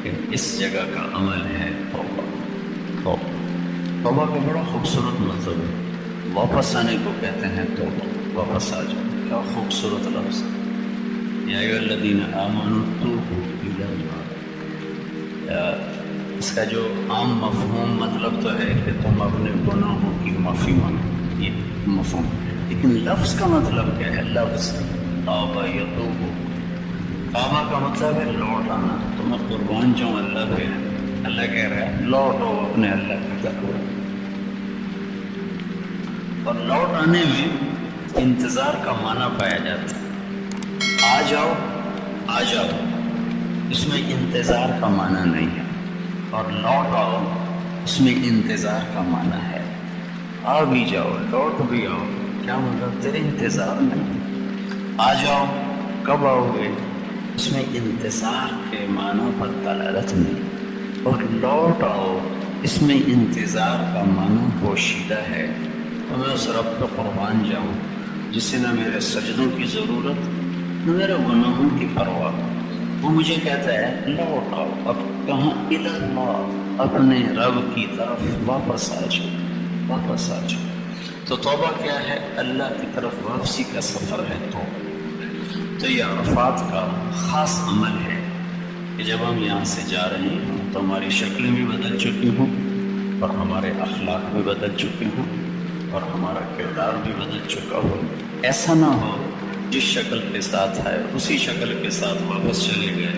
لیکن اس جگہ کا عمل ہے توبہ۔ توبہ کا بڑا خوبصورت مطلب ہے، واپس آنے کو کہتے ہیں توبہ، واپس آ جاؤ۔ کیا خوبصورت لفظ، یا ایھا الذین آمنوا توبوا الی اللہ۔ اس کا جو عام مفہوم مطلب تو ہے کہ تم اپنے گناہوں کی معافی مانگو، یہ مفہوم، لیکن لفظ کا مطلب کیا ہے؟ لفظ توبہ یتوب، توبہ کا مطلب ہے لوٹ آنا۔ تو میں قربان جاؤں اللہ پہ، اللہ کہہ رہا ہے لوٹو اپنے اللہ کی طرف۔ اور لوٹ آنے میں انتظار کا معنی پایا جاتا ہے۔ آ جاؤ آ جاؤ، اس میں انتظار کا معنی نہیں ہے، اور لوٹ آؤ اس میں انتظار کا معنی ہے۔ آ بھی جاؤ لوٹ بھی آؤ، کیا مطلب؟ تیرے انتظار نہیں، آ جاؤ کب آؤ گے، اس میں انتظار کے معنی پر دلالت نہیں، اور لوٹ آؤ اس میں انتظار کا معنی پوشیدہ ہے۔ تو میں اس رب پہ قربان جاؤں جسے نہ میرے سجدوں کی ضرورت نہ میرے گناہوں کی پرواہ، وہ مجھے کہتا ہے لوٹ آؤ، اب کہاں؟ الی اللہ، اپنے رب کی طرف واپس آ جاؤ، واپس آ جاؤ۔ تو توبہ کیا ہے؟ اللہ کی طرف واپسی کا سفر ہے توبہ۔ تو یہ عرفات کا خاص عمل ہے کہ جب ہم یہاں سے جا رہے ہوں تو ہماری شکلیں بھی بدل چکی ہوں، اور ہمارے اخلاق بھی بدل چکے ہوں، اور ہمارا کردار بھی بدل چکا ہو۔ ایسا نہ ہو جس شکل کے ساتھ آئے اسی شکل کے ساتھ واپس چلے گئے،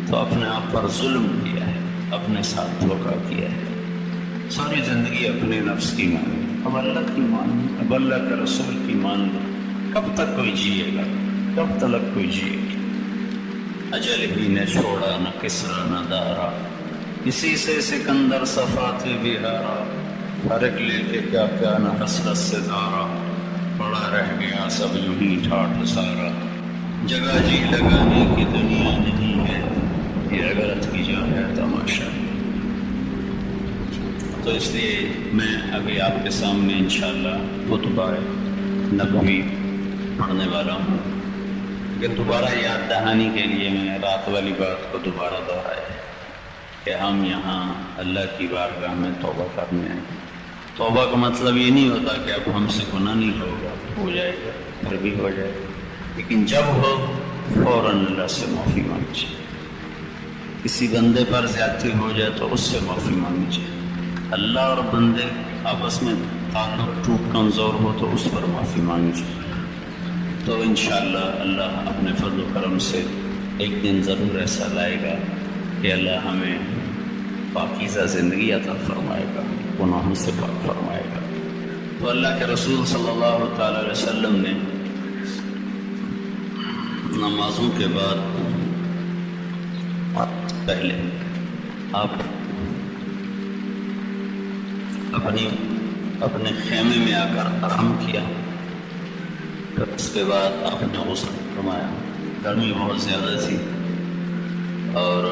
تو اپنے آپ پر ظلم کیا ہے، اپنے ساتھ دھوکہ کیا ہے، ساری زندگی اپنے نفس کی مانی، اب اللہ کی مان، اب اللہ کے رسول کی مان لو۔ کب تک کوئی جیے گا؟ کب تک کوئی جیے گا؟ اجل ہی نے چھوڑا نہ کسرا نہ دارا، اسی سے سکندر صفات بھی ہارا، فرق لے کے کیا کیا نہ حسرت سے دارا، پڑا رہ گیا سب یوں ہی ٹھاٹھ سارا، جگہ جی لگانے کی دنیا نہیں ہے، یہ عبرت کی جا ہے تماشا۔ تو اس لیے میں ابھی آپ کے سامنے انشاءاللہ خطبہ نبوی پڑھنے والا ہوں، لیکن دوبارہ یاد دہانی کے لیے میں نے رات والی بات کو دوبارہ دہرایا کہ ہم یہاں اللہ کی بارگاہ میں توبہ کرنے ہیں۔ توبہ کا مطلب یہ نہیں ہوتا کہ اب ہم سے گناہ نہیں ہوگا، ہو جائے گا، پھر بھی ہو جائے گا، لیکن جب ہو فوراً اللہ سے معافی مانگی جائے۔ کسی بندے پر زیادتی ہو جائے تو اس سے معافی مانگی جائے، اللہ اور بندے آپس میں تعلق ٹوٹ کمزور ہو تو اس پر معافی مانگی جائے۔ تو انشاءاللہ اللہ اپنے فضل و کرم سے ایک دن ضرور ایسا لائے گا کہ اللہ ہمیں پاکیزہ زندگی عطا فرمائے گا، گناہوں سے پاک فرمائے گا۔ تو اللہ کے رسول صلی اللہ تعالی علیہ وسلم نے نمازوں کے بعد پہلے آپ اپنے خیمے میں آ کر آرام کیا، پھر اس کے بعد آپ نے غسل فرمایا۔ گرمی بہت زیادہ تھی اور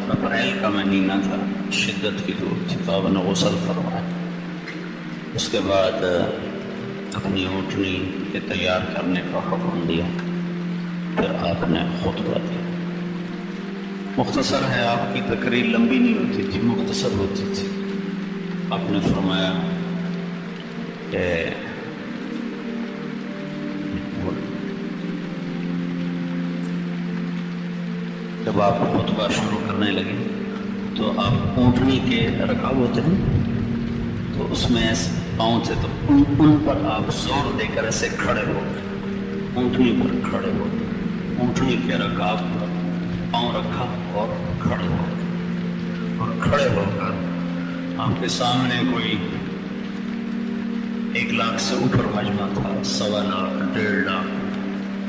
اپریل کا مہینہ تھا، شدت کی دھوپ تھی، تو آپ نے غسل فرمایا۔ اس کے بعد اپنی اونٹنی کے تیار کرنے کا حکم دیا، پھر آپ نے خطبہ دیا۔ مختصر ہے، آپ کی تقریر لمبی نہیں ہوتی تھی، مختصر ہوتی تھی۔ آپ نے فرمایا کہ جب آپ خطبہ شروع کرنے لگے تو آپ اونٹنی کے رکاب ہوتے ہیں تو اس میں ایسے پاؤں تھے، تو ان پر آپ زور دے کر ایسے کھڑے ہو گئے، اونٹنی پر کھڑے ہو گئے، اونٹنی کے رکاب پر پاؤں رکھا اور کھڑے ہو گئے، اور کھڑے ہو کر آپ کے سامنے کوئی 1 لاکھ سے اوپر مجمع تھا، 1.25 لاکھ 1.5 لاکھ،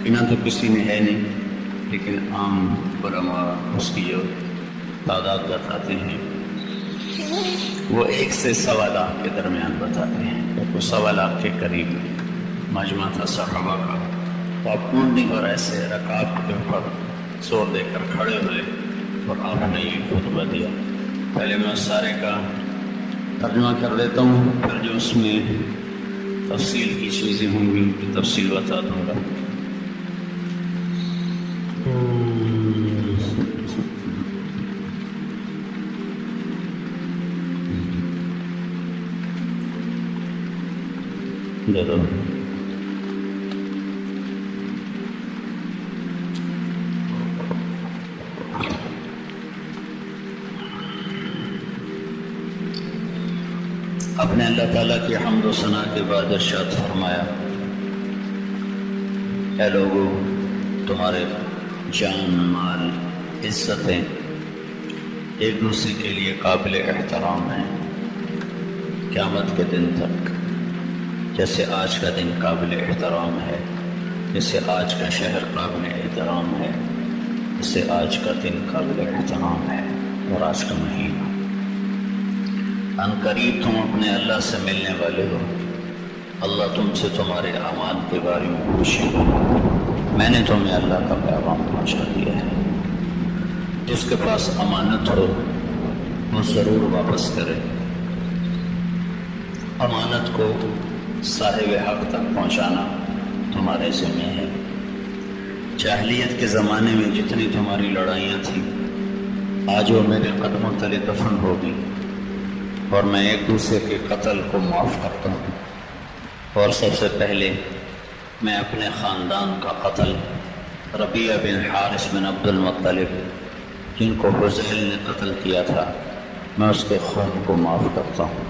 اتنا تو کسی نے ہے نہیں، لیکن عام علماء اس کی جو تعداد بتاتے ہیں وہ 1 سے 1.25 لاکھ کے درمیان بتاتے ہیں، وہ 1.25 لاکھ کے قریب مجمع تھا صحابہ کا۔ تو آپ اونٹنی پر ایسے رکاب کے اوپر زور دے کر کھڑے ہوئے اور آپ نے یہ خطبہ دیا۔ پہلے میں اس سارے کا ترجمہ کر دیتا ہوں، پھر جو اس میں تفصیل کی چیزیں ہوں گی ان کی تفصیل بتا دوں گا۔ دے دو۔ آپ نے اللہ تعالیٰ کی حمد و ثنا کے بعد ارشاد فرمایا، اے لوگو، تمہارے جان، مال، عزتیں ایک دوسرے کے لیے قابل احترام ہیں قیامت کے دن تک، جیسے آج کا دن قابل احترام ہے، جیسے آج کا شہر قابل احترام ہے، جیسے آج کا دن قابل احترام ہے، اور آج کا مہینہ۔ ان قریب تم اپنے اللہ سے ملنے والے ہو، اللہ تم سے تمہارے اعمال کے بارے میں پوچھے گا۔ میں نے تمہیں اللہ کا پیغام پہنچا دیا ہے، جس کے پاس امانت ہو وہ ضرور واپس کرے، امانت کو صاحب حق تک پہنچانا تمہارے ذمہ ہے۔ جاہلیت کے زمانے میں جتنی تمہاری لڑائیاں تھیں، آج وہ میرے قدموں تلے دفن ہوگی، اور میں ایک دوسرے کے قتل کو معاف کرتا ہوں۔ اور سب سے پہلے میں اپنے خاندان کا قتل، ربیعہ بن حارث بن عبد المطلب، جن کو حذیل نے قتل کیا تھا، میں اس کے خون کو معاف کرتا ہوں۔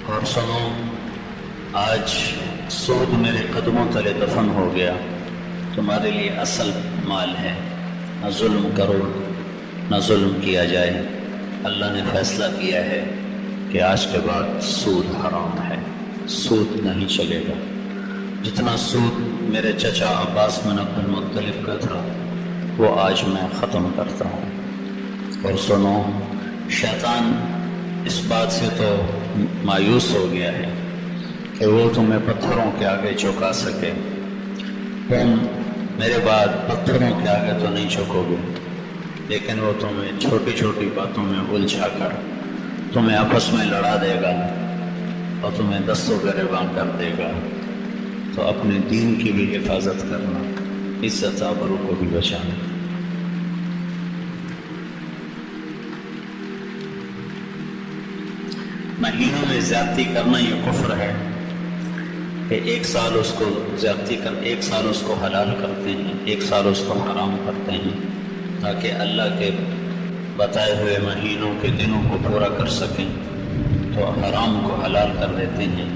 اور سنو، آج سود میرے قدموں تلے دفن ہو گیا، تمہارے لیے اصل مال ہے، نہ ظلم کرو، نہ ظلم کیا جائے۔ اللہ نے فیصلہ کیا ہے کہ آج کے بعد سود حرام ہے، سود نہیں چلے گا۔ جتنا سود میرے چچا عباس بن عبد المطلب کا تھا، وہ آج میں ختم کرتا ہوں۔ اور سنو، شیطان اس بات سے تو مایوس ہو گیا ہے کہ وہ تمہیں پتھروں کے آگے جھکا سکے، تم میرے بعد پتھروں کے آگے تو نہیں جھکو گے، لیکن وہ تمہیں چھوٹی چھوٹی باتوں میں الجھا کر تمہیں آپس میں لڑا دے گا اور تمہیں دستوں گریباں کر دے گا۔ تو اپنے دین کی بھی حفاظت کرنا، عزت آبرو کو بھی بچانا۔ مہینوں میں زیادتی کرنا یہ کفر ہے کہ ایک سال اس کو زیادتی کر، ایک سال اس کو حلال کرتے ہیں، ایک سال اس کو حرام کرتے ہیں، تاکہ اللہ کے بتائے ہوئے مہینوں کے دنوں کو پورا کر سکیں، تو حرام کو حلال کر دیتے ہیں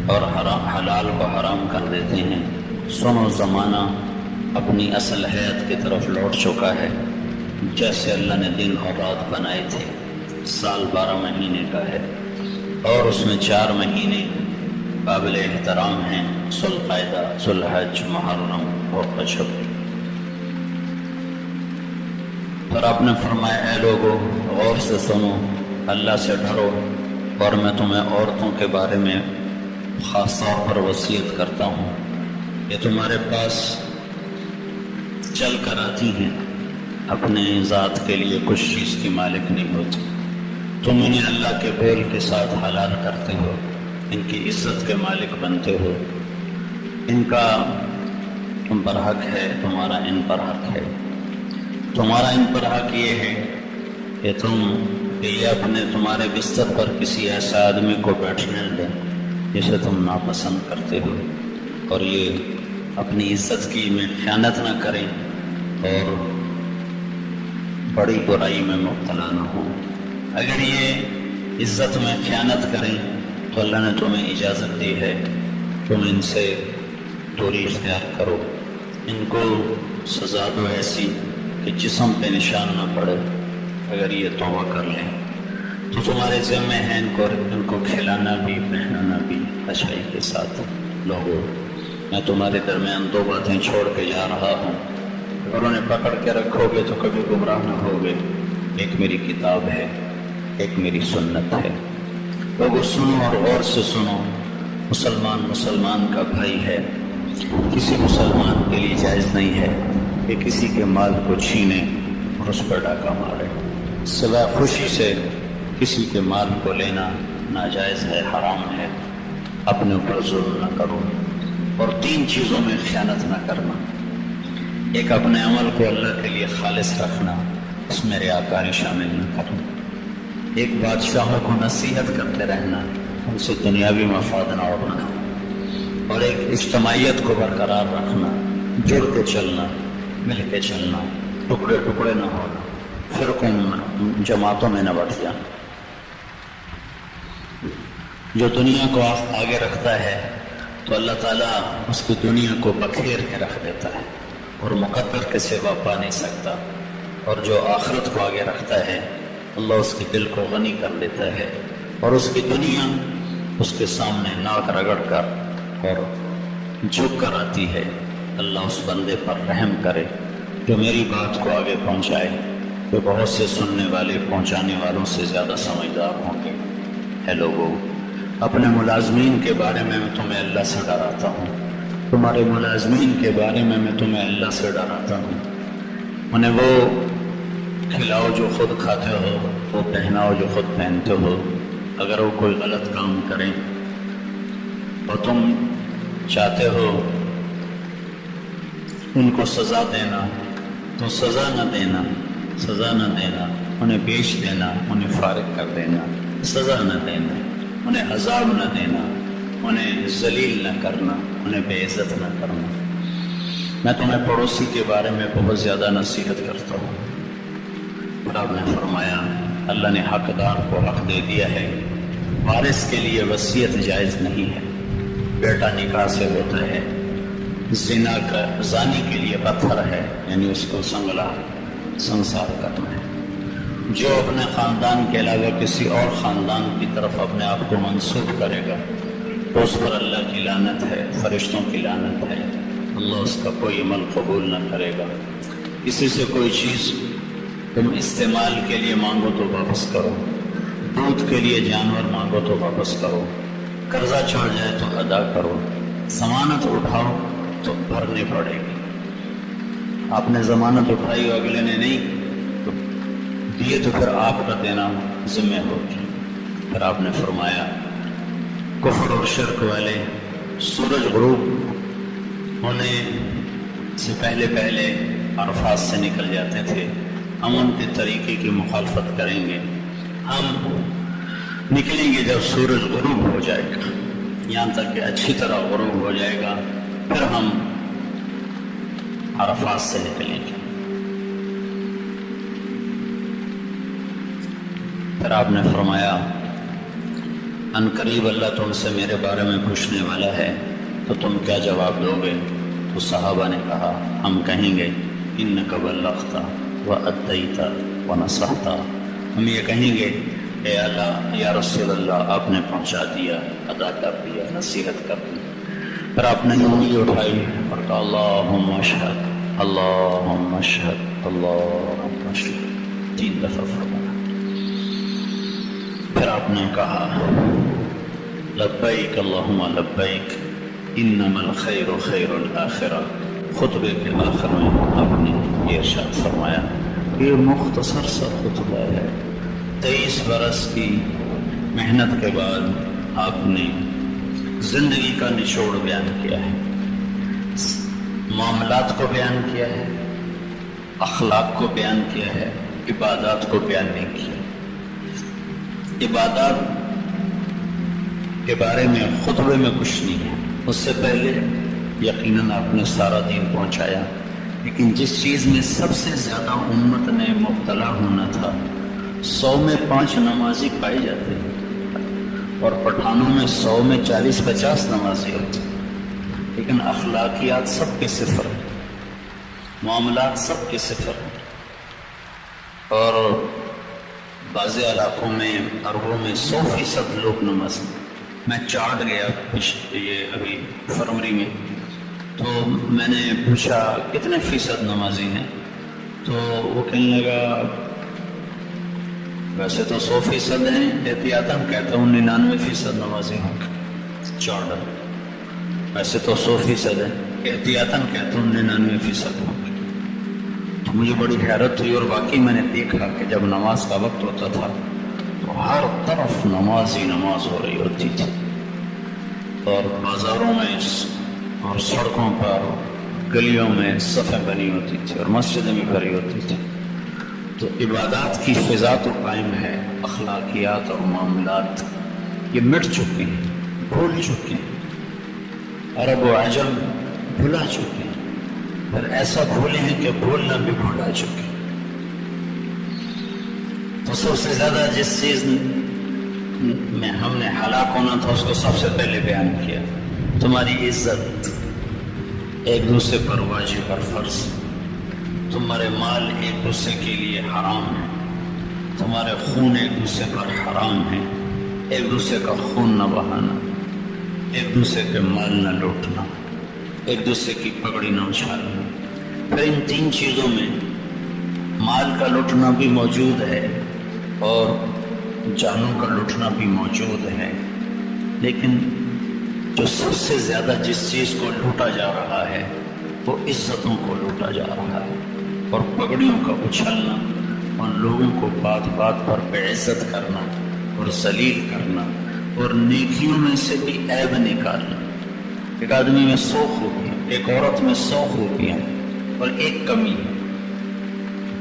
اور حلال کو حرام کر دیتے ہیں۔ سنو، زمانہ اپنی اصل حیات کی طرف لوٹ چکا ہے، جیسے اللہ نے دن اور رات بنائے تھے۔ سال 12 مہینے کا ہے، اور اس میں 4 مہینے قابل احترام ہیں، ذوالقعدہ، ذوالحج، محرم اور رجب۔ اور آپ نے فرمایا، اے لوگو، غور سے سنو، اللہ سے ڈرو، اور میں تمہیں عورتوں کے بارے میں خاص طور پر وصیت کرتا ہوں کہ تمہارے پاس چل کر آتی ہیں، اپنے ذات کے لیے کچھ چیز کی مالک نہیں ہوتی، تم انہیں اللہ کے بول کے ساتھ حلال کرتے ہو، ان کی عزت کے مالک بنتے ہو، ان کا تم پر حق ہے، تمہارا ان پر حق ہے۔ تمہارا ان پر حق یہ ہے کہ یہ اپنے تمہارے بستر پر کسی ایسے آدمی کو بیٹھنے دیں جسے تم ناپسند کرتے ہو، اور یہ اپنی عزت کی میں خیانت نہ کریں اور بڑی برائی میں مبتلا نہ ہوں۔ اگر یہ عزت میں خیانت کریں تو اللہ نے تمہیں اجازت دی ہے، تم ان سے دوری اختیار کرو، ان کو سزا دو ایسی کہ جسم پہ نشان نہ پڑے۔ اگر یہ توبہ کر لیں تو تمہارے ذمہ ہے ان کو کھلانا بھی، پہنانا بھی اچھائی کے ساتھ۔ لوگوں، میں تمہارے درمیان 2 باتیں چھوڑ کے جا رہا ہوں، اگر انہیں پکڑ کے رکھو گے تو کبھی گمراہ نہ ہوگے۔ ایک میری کتاب ہے، ایک میری سنت ہے۔ لوگوں، سنو اور غور سے سنو، مسلمان کا بھائی ہے، کسی مسلمان کے لیے جائز نہیں ہے کہ کسی کے مال کو چھینے اور اس پر ڈاکہ مارے۔ سوائے خوشی سے کسی کے مال کو لینا ناجائز ہے، حرام ہے۔ اپنے اوپر ظلم نہ کرو، اور 3 چیزوں میں خیانت نہ کرنا۔ ایک، اپنے عمل کو اللہ کے لیے خالص رکھنا، اس میں ریاکاری شامل نہ کرنا۔ ایک، بادشاہوں کو نصیحت کرتے رہنا ان سے دنیاوی مفاد نہ اٹھانا، اور ایک اجتماعیت کو برقرار رکھنا، جڑ کے چلنا، مل کے چلنا، ٹکڑے ٹکڑے نہ ہونا، فرقوں میں جماعتوں میں نہ بٹ جانا۔ جو دنیا کو آگے رکھتا ہے تو اللہ تعالیٰ اس کی دنیا کو بکھیر کے رکھ دیتا ہے، اور مقدر کے سوا پا نہیں سکتا، اور جو آخرت کو آگے رکھتا ہے اللہ اس کے دل کو غنی کر دیتا ہے، اور اس کی دنیا اس کے سامنے ناک رگڑ کر اور جھک کر آتی ہے۔ اللہ اس بندے پر رحم کرے جو میری بات کو آگے پہنچائے، کہ بہت سے سننے والے پہنچانے والوں سے زیادہ سمجھدار ہوں گے۔ اے لوگو، اپنے ملازمین کے بارے میں تمہیں اللہ سے ڈراتا ہوں، تمہارے ملازمین کے بارے میں تمہیں اللہ سے ڈراتا ہوں۔ انہیں وہ کھلاؤ جو خود کھاتے ہو، وہ پہناؤ جو خود پہنتے ہو۔ اگر وہ کوئی غلط کام کریں اور تم چاہتے ہو ان کو سزا دینا، تو سزا نہ دینا، انہیں بیچ دینا، انہیں فارغ کر دینا، سزا نہ دینا، انہیں عذاب نہ دینا، انہیں ذلیل نہ کرنا، انہیں بے عزت نہ کرنا۔ میں تمہیں پڑوسی کے بارے میں بہت زیادہ نصیحت کرتا ہوں، اور آپ نے فرمایا اللہ نے حقدار کو حق دے دیا ہے، وارث کے لیے وصیت جائز نہیں ہے، بیٹا نکاح سے ہوتا ہے، زنا کا زانی کے لیے پتھر ہے، یعنی اس کو سنسار کرنا ہے۔ جو اپنے خاندان کے علاوہ کسی اور خاندان کی طرف اپنے آپ کو منسوب کرے گا تو اس پر اللہ کی لعنت ہے، فرشتوں کی لعنت ہے، اللہ اس کا کوئی عمل قبول نہ کرے گا۔ کسی سے کوئی چیز تم استعمال کے لیے مانگو تو واپس کرو، دودھ کے لیے جانور مانگو تو واپس کرو، قرضہ چڑھ جائے تو ادا کرو، ضمانت اٹھاؤ تو بھرنی پڑے گی۔ آپ نے ضمانت اٹھائی اور اگلے نے نہیں دیے تو پھر آپ کا دینا ذمہ ہوگی۔ پھر آپ نے فرمایا کفر اور شرک والے سورج غروب ہونے سے پہلے عرفات سے نکل جاتے تھے، ہم ان کے طریقے کی مخالفت کریں گے، ہم نکلیں گے جب سورج غروب ہو جائے گا، یہاں تک کہ اچھی طرح غروب ہو جائے گا، پھر ہم عرفات سے نکلیں گے۔ پھر آپ نے فرمایا ان قریب اللہ تم سے میرے بارے میں پوچھنے والا ہے تو تم کیا جواب دو گے؟ تو صحابہ نے کہا ہم کہیں گے انک بلغت وادیت ونصحت، ہم یہ کہیں گے اے اللہ یا رسول اللہ آپ نے پہنچا دیا، ادا کر دیا، نصیحت کر دی۔ پھر آپ نے انگلی اٹھائی اور کہا اللہم اشہد، اللہم اشہد، اللہم اشہد، 3 دفعہ فرمایا۔ پھر آپ نے کہا لبیک اللہم لبیک انما الخیر خیر الآخرہ۔ خطبے کے آخر میں آپ نے یہ ارشاد فرمایا، یہ مختصر سا خطبہ ہے، 23 برس کی محنت کے بعد آپ نے زندگی کا نچوڑ بیان کیا ہے، معاملات کو بیان کیا ہے، اخلاق کو بیان کیا ہے، عبادات کو بیان نہیں کیا۔ عبادات کے بارے میں خطبے میں کچھ نہیں ہے، اس سے پہلے یقیناً آپ نے سارا دین پہنچایا، لیکن جس چیز میں سب سے زیادہ امت نے مبتلا ہونا تھا، 100 میں 5 نمازی پائے جاتے ہیں اور پٹھانوں میں 100 میں 40-50 نمازی ہوتے، لیکن اخلاقیات سب کے صفر، معاملات سب کے صفر، اور بعض علاقوں میں عربوں میں 100% لوگ نماز۔ میں چاٹ گیا یہ ابھی فروری میں، تو میں نے پوچھا کتنے فیصد نمازی ہیں، تو وہ کہنے لگا ویسے تو 100% ہیں، احتیاطاً کہتا ہوں 99% نمازی ہوں گے چاٹ، ویسے تو 100% ہے، احتیاطاً کہتا ہوں 99% ہوں گے۔ تو مجھے بڑی حیرت ہوئی، اور واقعی میں نے دیکھا کہ جب نماز کا وقت ہوتا تھا تو ہر طرف نماز ہی نماز ہو رہی ہوتی تھی، اور بازاروں میں اور سڑکوں پر گلیوں میں صفیں بنی ہوتی تھی اور مسجدیں بھی بھری ہوتی تھی۔ تو عبادات کی فضا تو قائم ہے، اخلاقیات اور معاملات یہ مٹ چکے ہیں، بھول چکے ہیں، عرب و عجم بھلا چکے ہیں، پھر ایسا بھولے ہیں کہ بھولنا بھی بھلا چکے ہیں۔ تو سب سے زیادہ جس چیز میں ہم نے ہلاک ہونا تھا اس کو سب سے پہلے بیان کیا، تمہاری عزت ایک دوسرے پر واجب اور فرض، تمہارے مال ایک دوسرے کے لیے حرام ہے، تمہارے خون ایک دوسرے پر حرام ہے، ایک دوسرے کا خون نہ بہانا، ایک دوسرے کے مال نہ لوٹنا، ایک دوسرے کی پگڑی نہ اچھالنا۔ پھر ان تین چیزوں میں مال کا لوٹنا بھی موجود ہے اور جانوں کا لوٹنا بھی موجود ہے، لیکن جو سب سے زیادہ جس چیز کو لوٹا جا رہا ہے وہ عزتوں کو لوٹا جا رہا ہے، اور پگڑیوں کا اچھلنا اور لوگوں کو بات بات پر بے عزت کرنا اور ذلیل کرنا اور نیکیوں میں سے بھی عیب نکالنا۔ ایک آدمی میں 100 خوبیاں، ایک عورت میں 100 خوبیاں اور ایک کمی ہے،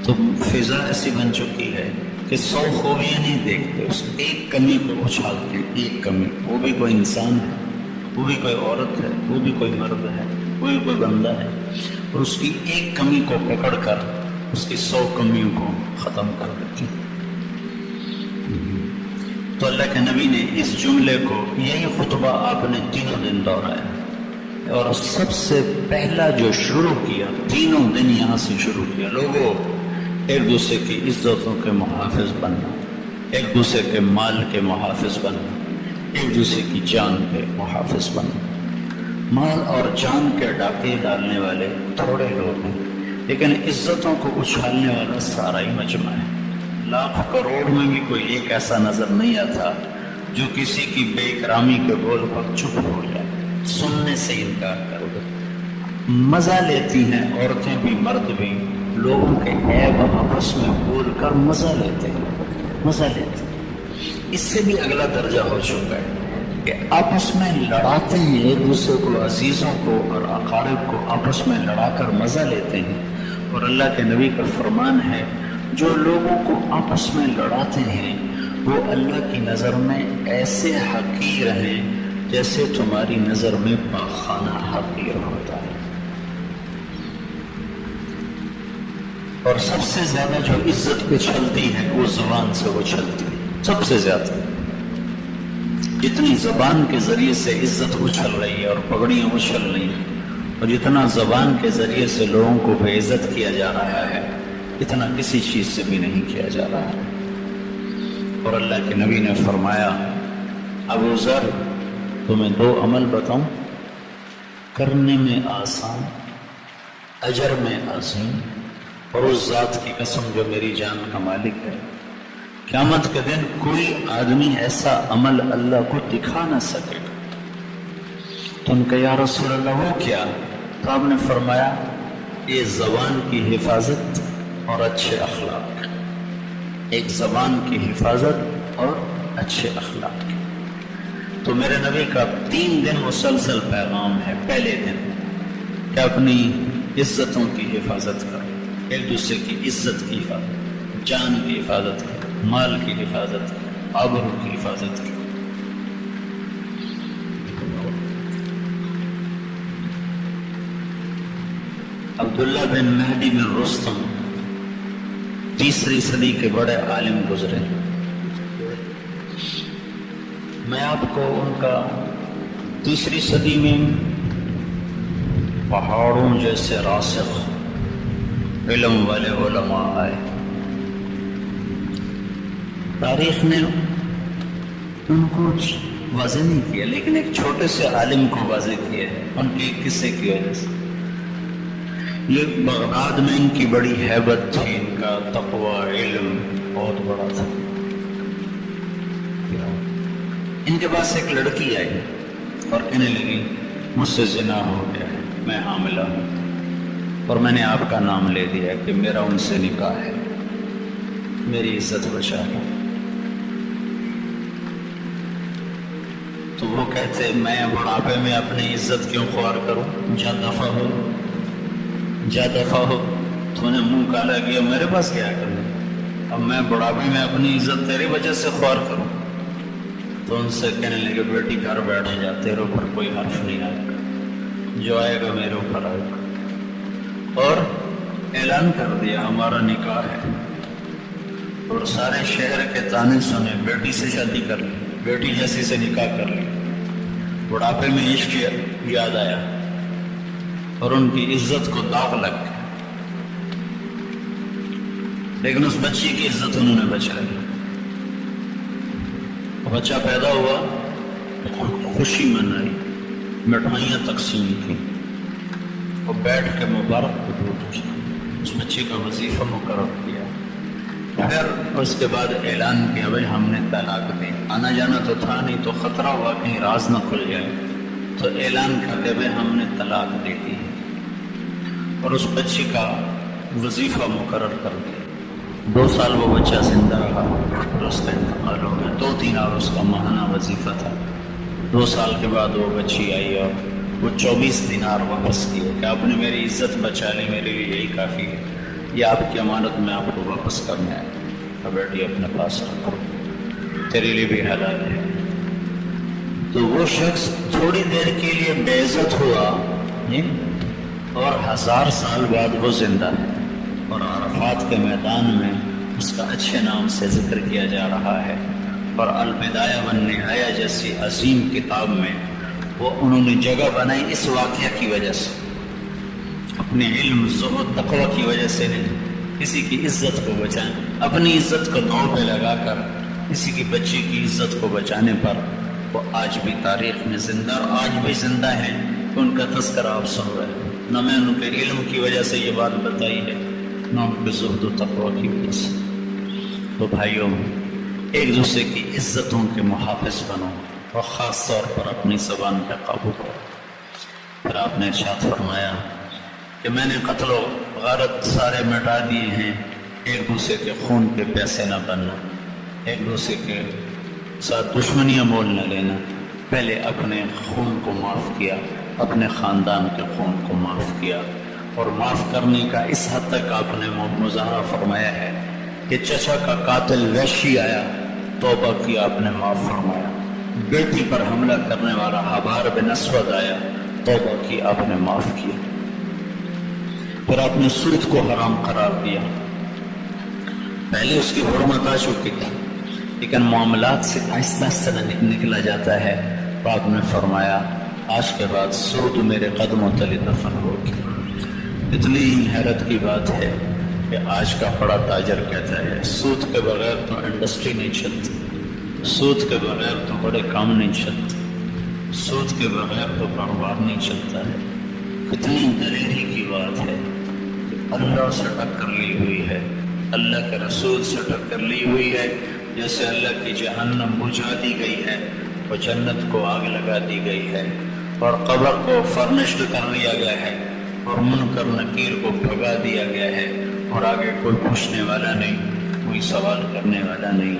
تو فضا ایسی بن چکی ہے کہ 100 خوبیاں نہیں دیکھتے، اس ایک کمی کو اچھالتے ہیں، ایک کمی، وہ بھی کوئی انسان ہے، وہ بھی کوئی عورت ہے، وہ بھی کوئی مرد ہے، وہ بھی کوئی بندہ ہے، اور اس کی ایک کمی کو پکڑ کر اس کی 100 کمیوں کو ختم کر دیتی۔ تو اللہ کے نبی نے اس جملے کو، یہی خطبہ آپ نے تینوں دن دہرایا، اور سب سے پہلا جو شروع کیا، تینوں دن یہاں سے شروع کیا، لوگوں ایک دوسرے کی عزتوں کے محافظ بننا، ایک دوسرے کے مال کے محافظ بننا، ایک دوسرے کی جان کے محافظ بننا۔ مال اور جان کے ڈاکے ڈالنے والے تھوڑے لوگ ہیں، لیکن عزتوں کو اچھالنے والا سارا ہی مجمع ہے۔ لاکھ کروڑ میں بھی کوئی ایک ایسا نظر نہیں آتا جو کسی کی بے اکرامی کے بول پر چپ ہو جائے، سننے سے انکار کر دے۔ مزہ لیتی ہیں عورتیں بھی مرد بھی، لوگوں کے عیب آپس میں بول کر مزہ لیتے ہیں، مزہ لیتے ہیں۔ اس سے بھی اگلا درجہ ہو چکا ہے کہ آپس میں لڑاتے ہیں، ایک دوسرے کو، عزیزوں کو اور اقارب کو آپس میں لڑا کر مزہ لیتے ہیں۔ اور اللہ کے نبی کا فرمان ہے، جو لوگوں کو آپس میں لڑاتے ہیں وہ اللہ کی نظر میں ایسے حقیر ہیں جیسے تمہاری نظر میں پاخانہ حقیر ہوتا ہے۔ اور سب سے زیادہ جو عزت پہ چھلتی ہے وہ زبان سے وہ چھلتی ہے، سب سے زیادہ۔ جتنی زبان کے ذریعے سے عزت اچھل رہی ہے اور پگڑیاں اچھل رہی ہیں، اور جتنا زبان کے ذریعے سے لوگوں کو بے عزت کیا جا رہا ہے، اتنا کسی چیز سے بھی نہیں کیا جا رہا ہے۔ اور اللہ کے نبی نے فرمایا، ابو ذر تمہیں 2 عمل بتاؤں، کرنے میں آسان، اجر میں عظیم، اور اس ذات کی قسم جو میری جان کا مالک ہے، قیامت کے دن کوئی آدمی ایسا عمل اللہ کو دکھا نہ سکے گا۔ تو ان کا یا رسول اللہ وہ کیا؟ تو آپ نے فرمایا، یہ زبان کی حفاظت اور اچھے اخلاق، ایک زبان کی حفاظت اور اچھے اخلاق۔ تو میرے نبی کا 3 دن مسلسل پیغام ہے۔ پہلے دن کہ اپنی عزتوں کی حفاظت کرو، ایک دوسرے کی عزت کی حفاظت، جان کی حفاظت کرو، مال کی حفاظت کرو، آبرو کی حفاظت کرو۔ عبداللہ بن مہدی بن رستم 3ری صدی کے بڑے عالم گزرے۔ میں آپ کو ان کا 3ری صدی میں پہاڑوں جیسے راسخ علم والے علماء آئے، تاریخ نے ان کو واضح نہیں کیا، لیکن ایک چھوٹے سے عالم کو واضح کیا ہے ان کے ایک قصے کی وجہ سے۔ یہ بغداد میں ان کی بڑی ہیبت تھی، ان کا تقوی علم بہت بڑا تھا۔ ان کے پاس ایک لڑکی آئی اور کہنے لگی، مجھ سے زنا ہو گیا ہے، میں حاملہ ہوں، اور میں نے آپ کا نام لے دیا کہ میرا ان سے نکاح ہے، میری عزت بچا لو۔ تو وہ کہتے، میں بڑھاپے میں اپنی عزت کیوں خوار کروں؟ جا دفع ہو، جا دفع ہو، تو نے منہ کالا کیا، میرے پاس کیا کرنا، اب میں بڑھاپے میں اپنی عزت تیری وجہ سے خوار کروں؟ تو ان سے کہنے لگے بیٹی گھر بیٹھ جا، تیرے اوپر کوئی حرف نہیں آئے گا، جو آئے گا میرے اوپر آئے گا۔ اور اعلان کر دیا ہمارا نکاح ہے، اور سارے شہر کے تانے سنے، بیٹی سے شادی کر لی، بیٹی جیسی سے نکاح کر لی۔ بڑھاپے میں عشق یاد آیا اور ان کی عزت کو داغ لگ گیا، لیکن اس بچی کی عزت انہوں نے بچائی۔ بچہ پیدا ہوا، خوشی منائی، مٹھائیاں تقسیم کی، اور بیٹھ کے مبارک قبول کی، اس بچے کا وظیفہ مقرر کیا۔ پھر اس کے بعد اعلان کیا بھائی ہم نے طلاق دی، آنا جانا تو تھا نہیں، تو خطرہ ہوا کہیں راز نہ کھل جائے، تو اعلان کر دیا بھائی ہم نے طلاق دے دی، اور اس بچے کا وظیفہ مقرر کر دیا۔ 2 سال وہ بچہ زندہ رہا اور اس کا انتقال ہو گیا۔ 2 دینار اس کا ماہانہ وظیفہ تھا۔ 2 سال کے بعد وہ بچی آئی اور وہ 24 دینار واپس کیے کہ آپ نے میری عزت بچا لی، میرے لیے یہی کافی ہے، یہ آپ کی امانت میں آپ کو واپس کرنے آئے، اور بیٹی اپنے پاس رکھو، تیرے لیے بھی حلال ہے۔ تو وہ شخص تھوڑی دیر کے لیے بے عزت ہوا اور 1000 سال بعد وہ زندہ ہے، اور عرفات کے میدان میں اس کا اچھے نام سے ذکر کیا جا رہا ہے، اور البدایہ والنہایہ جیسی عظیم کتاب میں وہ انہوں نے جگہ بنائی اس واقعہ کی وجہ سے، اپنے علم، زہد، تقوی کی وجہ سے نہیں، کسی کی عزت کو بچائیں، اپنی عزت کو داؤ پہ لگا کر کسی کی بچی کی عزت کو بچانے پر وہ آج بھی تاریخ میں زندہ، اور آج بھی زندہ ہیں کہ ان کا تذکرہ آپ سن رہے ہیں۔ نہ میں ان کے علم کی وجہ سے یہ بات بتائی ہے، نہ ان کے زہد و تقوی کی وجہ سے۔ تو بھائیوں، ایک دوسرے کی عزتوں کے محافظ بنو، اور خاص طور پر اپنی زبان پہ قابو کرو۔ پھر آپ نے ارشاد فرمایا کہ میں نے قتل و غارت سارے مٹا دیے ہیں، ایک دوسرے کے خون کے پیسے نہ بننا، ایک دوسرے کے ساتھ دشمنیاں مول نہ لینا، پہلے اپنے خون کو معاف کیا، اپنے خاندان کے خون کو معاف کیا، اور معاف کرنے کا اس حد تک آپ نے مظاہرہ فرمایا ہے کہ چچا کا قاتل وحشی آیا، توبہ کی آپ نے معاف فرمایا، بیٹی پر حملہ کرنے والا حبار بن اسود آیا، توبہ کی آپ نے معاف کیا۔ پھر آپ نے سود کو حرام قرار دیا، پہلے اس کی حرمت آ چکی تھی، لیکن معاملات سے آہستہ آہستہ نکلا جاتا ہے، تو آپ نے فرمایا آج کے بعد سود میرے قدموں تلے دفن ہوگی۔ اتنی ہی حیرت کی بات ہے کہ آج کا بڑا تاجر کہتا ہے سود کے بغیر تو انڈسٹری نہیں چلتی، سود کے بغیر تو بڑے کام نہیں چلتے، سود کے بغیر تو کاروبار نہیں چلتا ہے۔ کتنی دلیری کی بات ہے کہ اللہ سے ٹکر لی ہوئی ہے، اللہ کے رسول سے ٹکر لی ہوئی ہے، جیسے اللہ کی جہنم بجھا دی گئی ہے، اور جنت کو آگ لگا دی گئی ہے، اور قبر کو فرنشڈ کر لیا گیا ہے، اور منکر نکیر کو بھگا دیا گیا ہے، اور آگے کوئی پوچھنے والا نہیں، کوئی سوال کرنے والا نہیں۔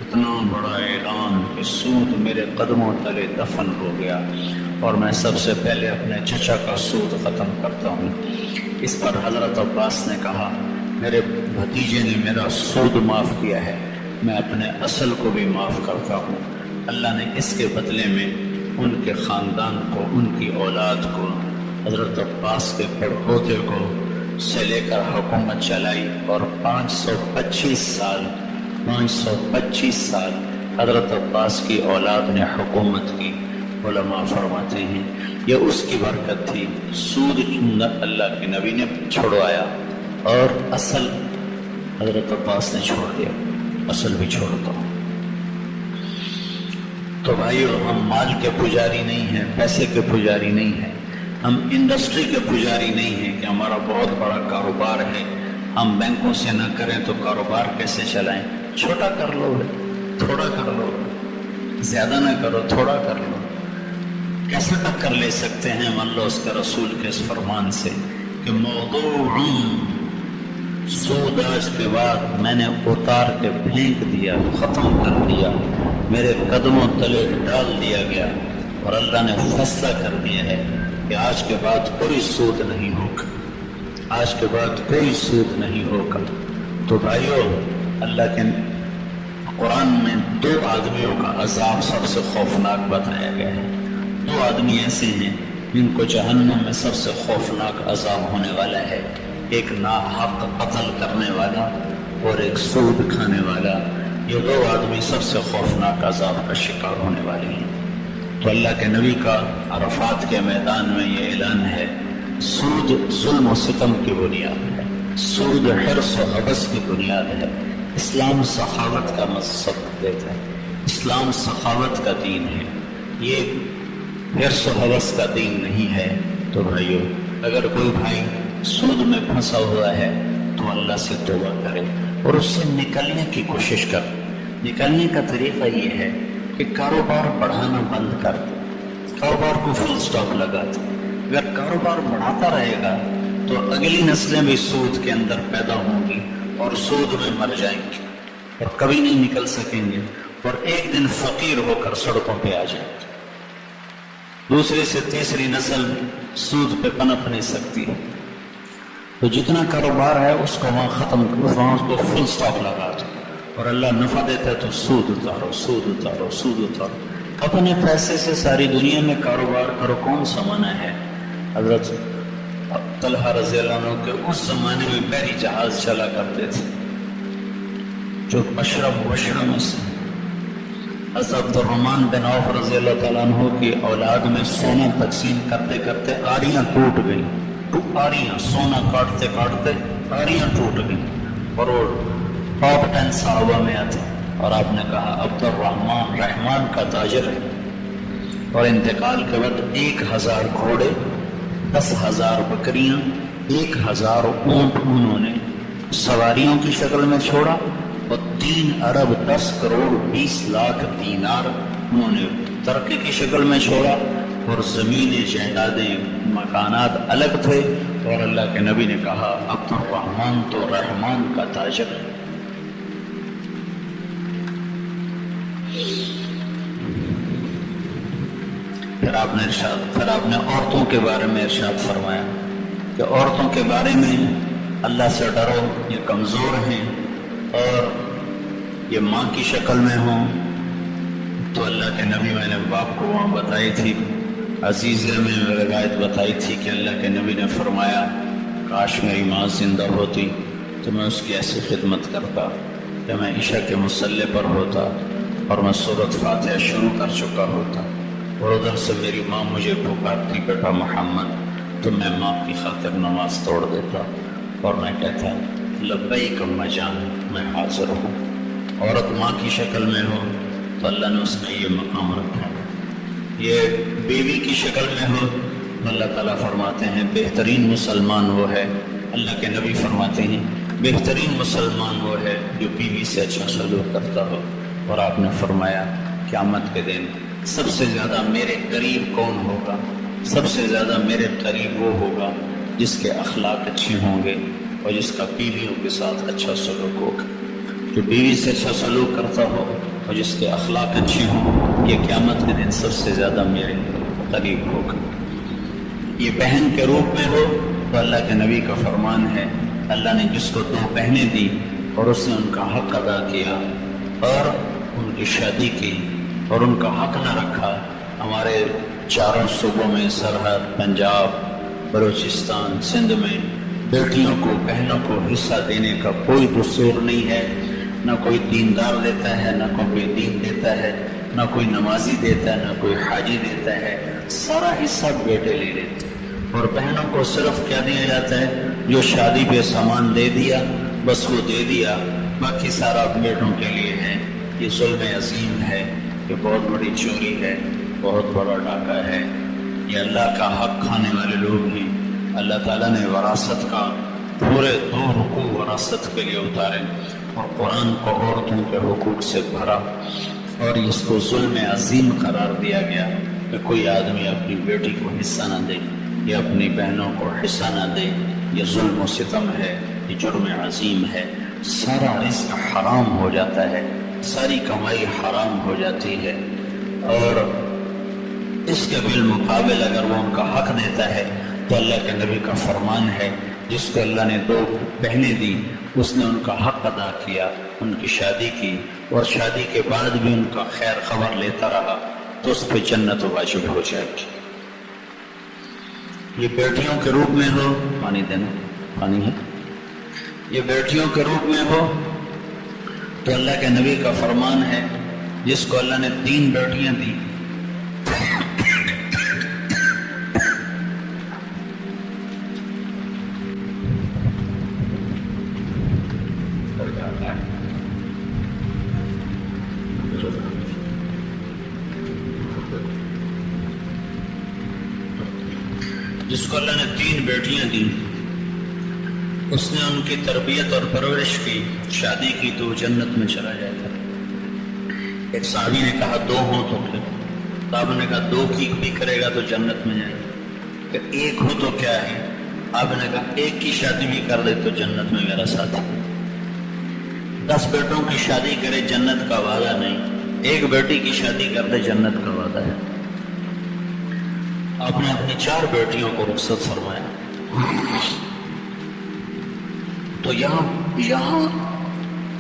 اتنا بڑا اعلان کہ سود میرے قدموں تلے دفن ہو گیا، اور میں سب سے پہلے اپنے چچا کا سود ختم کرتا ہوں۔ اس پر حضرت عباس نے کہا میرے بھتیجے نے میرا سود معاف کیا ہے، میں اپنے اصل کو بھی معاف کرتا ہوں۔ اللہ نے اس کے بدلے میں ان کے خاندان کو، ان کی اولاد کو، حضرت عباس کے پڑپوتے کو سے لے کر حکومت چلائی، اور 525 سال حضرت عباس کی اولاد نے حکومت کی۔ علماء فرماتے ہیں یہ اس کی برکت تھی، سود اللہ کے نبی نے چھڑوایا، اور اصل حضرت عباس نے چھوڑ دیا، اصل بھی چھوڑ دو۔ تو بھائیو، ہم مال کے پجاری نہیں ہیں، پیسے کے پجاری نہیں ہیں، ہم انڈسٹری کے پجاری نہیں ہیں کہ ہمارا بہت بڑا کاروبار ہے، ہم بینکوں سے نہ کریں تو کاروبار کیسے چلائیں؟ چھوٹا کر لو، تھوڑا کر لو، زیادہ نہ کرو، تھوڑا کر لو۔ کیسے ٹکر لے سکتے ہیں اللہ اس کے رسول کے اس فرمان سے کہ موضوع سود آج کے بعد میں نے اتار کے پھینک دیا، ختم کر دیا، میرے قدموں تلے ڈال دیا گیا، اور اللہ نے فیصلہ کر دیا ہے کہ آج کے بعد کوئی سود نہیں ہوگا، آج کے بعد کوئی سود نہیں ہوگا۔ تو بھائیو، اللہ کے قرآن میں 2 آدمیوں کا عذاب سب سے خوفناک بتایا گیا ہے. 2 آدمی ایسے ہیں جن کو جہنم میں سب سے خوفناک عذاب ہونے والا ہے. ایک ناحق قتل کرنے والا اور ایک سود کھانے والا. یہ 2 آدمی سب سے خوفناک عذاب کا شکار ہونے والے ہیں. تو اللہ کے نبی کا عرفات کے میدان میں یہ اعلان ہے، سود ظلم و ستم کی بنیاد ہے، سود حرص و حوث کی بنیاد ہے. اسلام سخاوت کا مذہب دیتا ہے، اسلام سخاوت کا دین ہے، یہ حرص و حوث کا دین نہیں ہے. تو بھائیو، اگر کوئی بھائی سود میں پھنسا ہوا ہے تو اللہ سے توبہ کرے اور اس سے نکلنے کی کوشش کر. نکلنے کا طریقہ یہ ہے کہ کاروبار بڑھانا بند کر دے، کاروبار کو فل سٹاپ لگا دے. اگر کاروبار بڑھاتا رہے گا تو اگلی نسلیں بھی سود کے اندر پیدا ہوں گی اور سود میں مر جائیں گے اور کبھی نہیں نکل سکیں گے اور ایک دن فقیر ہو کر سڑکوں پہ آ جائیں گے. دوسری سے تیسری نسل سود پہ پنپ نہیں سکتی. تو جتنا کاروبار ہے اس کو وہاں ختم کرو، وہاں اس کو فل سٹاپ لگا دو. اور اللہ نفع دیتا ہے تو سود اتارو، سود اتارو، سود اتارو. اپنے پیسے سے ساری دنیا میں کاروبار کرو، کون سا منع ہے؟ حضرت طلحہ رضی اللہ عنہ کے اس زمانے میں بحری جہاز چلا کرتے تھے جو اشرف میں سے. حضرت عبد الرحمن بن عوف رضی اللہ تعالیٰ عنہ کی اولاد میں سونا تقسیم کرتے کرتے آریاں ٹوٹ گئی. آریاں سونا کاٹتے کاٹتے آریاں ٹوٹ گئی اور وہ ٹاپ 10 صحابہ میں آتے. اور آپ نے کہا عبد الرحمن رحمان کا تاجر ہے. اور انتقال کے وقت 1000 گھوڑے، 10,000 بکریاں، 1000 اونٹ انہوں نے سواریوں کی شکل میں چھوڑا اور 3 ارب 10 کروڑ 20 لاکھ دینار انہوں نے ترکے کی شکل میں چھوڑا. اور زمینیں، جائیدادیں، مکانات الگ تھے. اور اللہ کے نبی نے کہا عبد الرحمن تو رحمان کا تاجر ہے. پھر آپ نے عورتوں کے بارے میں ارشاد فرمایا کہ عورتوں کے بارے میں اللہ سے ڈرو، یہ کمزور ہیں اور یہ ماں کی شکل میں ہوں. تو اللہ کے نبی، میں نے باپ کو وہاں بتائی تھی، عزیزہ میں روایت بتائی تھی کہ اللہ کے نبی نے فرمایا کاش میری ماں زندہ ہوتی تو میں اس کی ایسی خدمت کرتا کہ میں عشاء کے مصلی پر ہوتا اور میں سورۃ فاتحہ شروع کر چکا ہوتا اور ادھر سے میری ماں مجھے پکارتی بیٹا محمد، تو میں ماں کی خاطر نماز توڑ دیتا اور میں کہتا لبیک اماں جان، میں حاضر ہوں. عورت ماں کی شکل میں ہو تو اللہ نے اس میں یہ مقام رکھا. یہ بیوی کی شکل میں ہو تو اللہ تعالیٰ فرماتے ہیں بہترین مسلمان وہ ہے. اللہ کے نبی فرماتے ہیں بہترین مسلمان وہ ہے جو بیوی سے اچھا سلوک کرتا ہو. اور آپ نے فرمایا قیامت کے دن سب سے زیادہ میرے قریب کون ہوگا؟ سب سے زیادہ میرے قریب وہ ہوگا جس کے اخلاق اچھے ہوں گے اور جس کا بیویوں کے ساتھ اچھا سلوک ہوگا. جو بیوی سے اچھا سلوک کرتا ہو اور جس کے اخلاق اچھے ہوں، یہ قیامت کے دن سب سے زیادہ میرے قریب ہوگا. یہ بہن کے روپ میں ہو تو اللہ کے نبی کا فرمان ہے اللہ نے جس کو 2 بہنیں دی اور اس نے ان کا حق ادا کیا اور ان کی شادی کی اور ان کا حق نہ رکھا. ہمارے 4 صوبوں میں سرحد، پنجاب، بلوچستان، سندھ میں بیٹیوں کو، بہنوں کو حصہ دینے کا کوئی دستور نہیں ہے. نہ کوئی دیندار دیتا ہے، نہ کوئی دین دیتا ہے، نہ کوئی نمازی دیتا ہے، نہ کوئی حاجی دیتا ہے. سارا حصہ بیٹے لے لیتے. اور بہنوں کو صرف کیا دیا جاتا ہے؟ جو شادی پہ سامان دے دیا بس وہ دے دیا، باقی سارا بیٹوں کے لیے ہے. یہ ظلم عظیم ہے، یہ بہت بڑی چوری ہے، بہت بڑا ڈاکہ ہے. یہ اللہ کا حق کھانے والے لوگ ہیں. اللہ تعالیٰ نے وراثت کا پورے 2 رکوع وراثت کے لیے اتارے اور قرآن کو عورتوں کے حقوق سے بھرا اور اس کو ظلم عظیم قرار دیا گیا کہ کوئی آدمی اپنی بیٹی کو حصہ نہ دے یا اپنی بہنوں کو حصہ نہ دے. یہ ظلم و ستم ہے، یہ جرم عظیم ہے. سارا رزق حرام ہو جاتا ہے، ساری کمائی حرام ہو جاتی ہے. اور اس کے بالمقابل اگر وہ ان کا حق دیتا ہے تو اللہ کے نبی کا فرمان ہے جس کو اللہ نے 2 بہنیں دی، اس نے ان کا حق ادا کیا، ان کی شادی کی، اور شادی کے بعد بھی ان کا خیر خبر لیتا رہا، تو اس پہ جنت واجب ہو جائے گی۔ یہ بیٹیوں کے روپ میں ہو، پانی دینا، پانی ہے، یہ بیٹیوں کے روپ میں ہو تو اللہ کے نبی کا فرمان ہے، جس کو اللہ نے 3 بیٹیاں دی، جس کو اللہ نے 3 بیٹیاں دی، اس نے ان کی تربیت اور پرورش کی، شادی کی، تو وہ جنت میں چلا جائے گا۔ ایک صحابی نے کہا 2 ہوں تو پھر، آپ نے کہا 2 کی بھی کرے گا تو جنت میں جائے گا، کہ 1 ہو تو کیا ہے؟ آپ نے کہا 1 کی شادی بھی کر دے تو جنت میں میرا ساتھ ہے۔ 10 بیٹوں کی شادی کرے جنت کا وعدہ نہیں، 1 بیٹی کی شادی کر دے جنت کا وعدہ ہے۔ آپ نے اپنی 4 بیٹیوں کو رخصت فرمایا۔ تو یہاں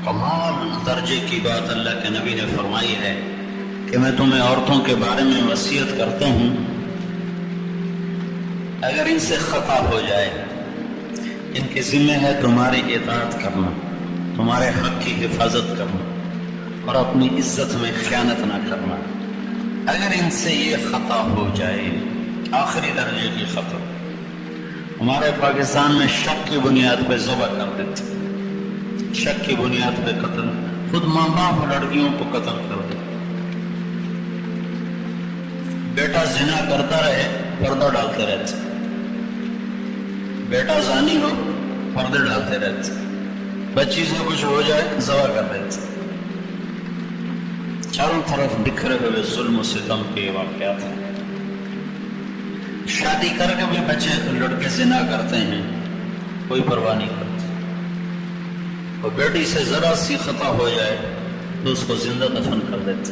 کمال درجے کی بات اللہ کے نبی نے فرمائی ہے کہ میں تمہیں عورتوں کے بارے میں وصیت کرتا ہوں، اگر ان سے خطا ہو جائے، ان کے ذمہ ہے تمہاری اطاعت کرنا، تمہارے حق کی حفاظت کرنا، اور اپنی عزت میں خیانت نہ کرنا۔ اگر ان سے یہ خطا ہو جائے، آخری درجے کی خطا، ہمارے پاکستان میں شک کی بنیاد پہ ذبح کر دیتے، شک کی بنیاد پہ قتل، خود ماں باپ لڑکیوں کو قتل کر دیتے۔ بیٹا زنا کرتا رہے، پردہ ڈالتے رہتے، بیٹا زانی ہو، پردے ڈالتے رہتے، بچی سے کچھ ہو جائے ذبح کر دیتے۔ چاروں طرف بکھرے ہوئے ظلم و ستم کے واقعات ہیں۔ شادی کر کے بھی بچے لڑکے زنا کرتے ہیں، کوئی پرواہ نہیں کرتے، اور بیٹی سے ذرا سی خطا ہو جائے تو اس کو زندہ دفن کر دیتے۔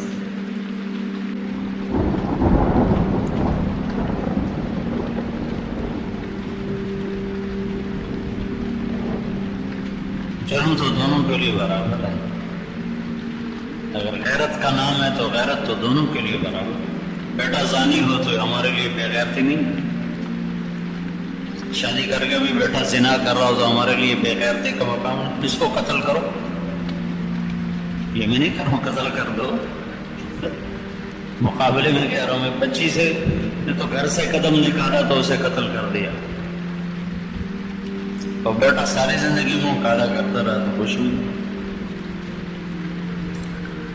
جرم تو دونوں کے لیے برابر ہے، اگر غیرت کا نام ہے تو غیرت تو دونوں کے لیے برابر ہے۔ بیٹا زانی ہو تو ہمارے لیے بے غیرتی نہیں، شادی کر کے بھی بیٹا زنا کر رہا ہو تو ہمارے لیے بے غیرتی کا مقام ہے۔ اس کو قتل کرو، یہ میں نہیں کر رہا ہوں، قتل کر دو۔ مقابلے میں کہہ رہا ہوں، میں بچی سے تو گھر سے قدم نکالا تو اسے قتل کر دیا، اور بیٹا ساری زندگی منہ کالا کرتا رہا تو کچھ نہیں۔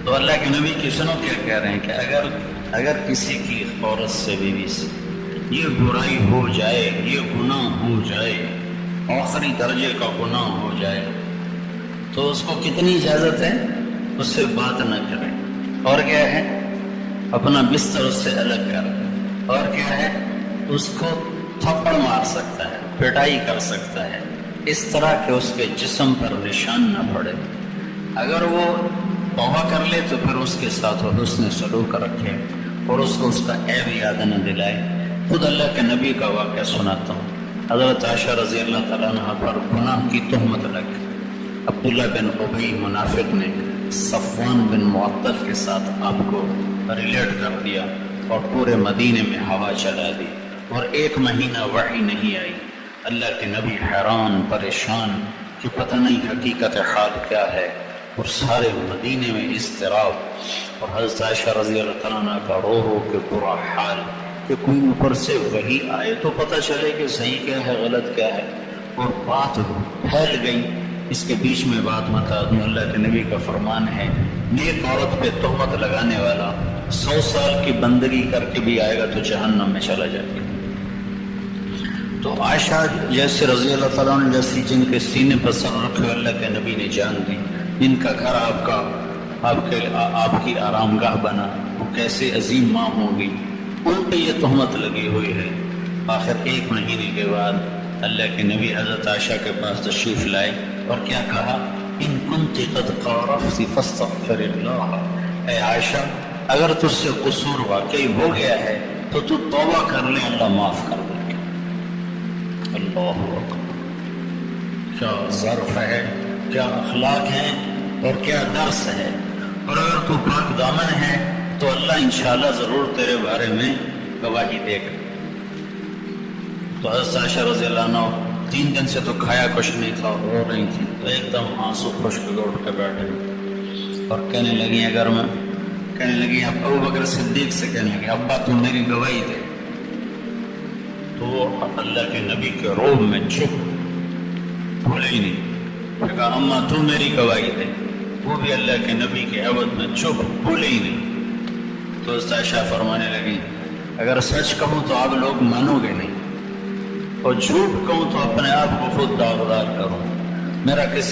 تو اللہ کے نبی کی سنو کیا کہہ رہے ہیں کہ اگر کسی کی عورت سے، بیوی سے یہ برائی ہو جائے، یہ گناہ ہو جائے، آخری درجے کا گناہ ہو جائے، تو اس کو کتنی اجازت ہے؟ اس سے بات نہ کرے، اور کیا ہے؟ اپنا بستر اس سے الگ کر، اور کیا ہے؟ اس کو تھپڑ مار سکتا ہے، پٹائی کر سکتا ہے، اس طرح کہ اس کے جسم پر نشان نہ پڑے۔ اگر وہ توبہ کر لے تو پھر اس کے ساتھ وہ حسن سلوک رکھے اور اس کو اس کا عیب یاد نہ دلائے۔ خود اللہ کے نبی کا واقعہ سناتا ہوں۔ حضرت عائشہ رضی اللہ تعالیٰ عنہ پر گناہ کی تہمت لگ، عبداللہ بن ابی منافق نے صفوان بن معطل کے ساتھ آپ کو ریلیٹ کر دیا اور پورے مدینے میں ہوا چلا دی، اور 1 مہینہ وحی نہیں آئی۔ اللہ کے نبی حیران پریشان کہ پتہ نہیں حقیقت حال کیا ہے، اور سارے مدینے میں اضطراب، اور حضرت عائشہ رضی اللہ تعالیٰ عنہ کا رو رو کے برا حال کہ کوئی اوپر سے وحی آئے تو پتہ چلے کہ صحیح کیا ہے غلط کیا ہے، اور بات پھیل گئی۔ اس کے بیچ میں بات بتا دوں، اللہ کے نبی کا فرمان ہے، نیک عورت پہ تہمت لگانے والا 100 سال کی بندگی کر کے بھی آئے گا تو جہنم میں چلا جائے گا۔ تو عائشہ جیسے رضی اللہ تعالیٰ عنہ جیسی جن کے سینے پر سر رکھے اللہ کے نبی نے جان دی، جن کا گھر آپ کی آرام گاہ بنا، وہ کیسے عظیم ماں ہوگی، ان پہ یہ تہمت لگی ہوئی ہے۔ آخر 1 مہینے کے بعد اللہ کے نبی حضرت عائشہ کے پاس تشریف لائے اور کیا کہا؟ ان کنت قد قارفت فاستغفر اللہ، اے عائشہ اگر تجھ سے قصور واقعی ہو گیا ہے تو تو توبہ کر لے، اللہ معاف کر دے گا۔ اللہ اکبر۔ کیا ظرف ہے، کیا اخلاق ہیں اور کیا درس ہے. اور اگر تو پاک دامن ہے تو اللہ انشاءاللہ ضرور تیرے بارے میں گواہی دے گا. تو حضرت عائشہ رضی اللہ عنہ 3 دن سے تو کھایا کچھ نہیں تھا، رو رہی تھی، تو ایک دم آنسو خشک کے اٹھ کے بیٹھے اور کہنے لگی اگر میں کہنے لگی ابو بکر صدیق سے کہنے لگی ابا تم میری گواہی دے. تو وہ اللہ کے نبی کے روب میں چپ، بھولے ہی نہیں. کہا اماں تو میری گواہی دے، وہ بھی اللہ کے نبی کے عبد میں چپ، بھولے ہی نہیں. تو عائشہ فرمانے لگی اگر سچ کہوں تو آپ لوگ مانو گے نہیں، اور جھوٹ کہوں تو اپنے آپ کو خود داغدار کروں. میرا کس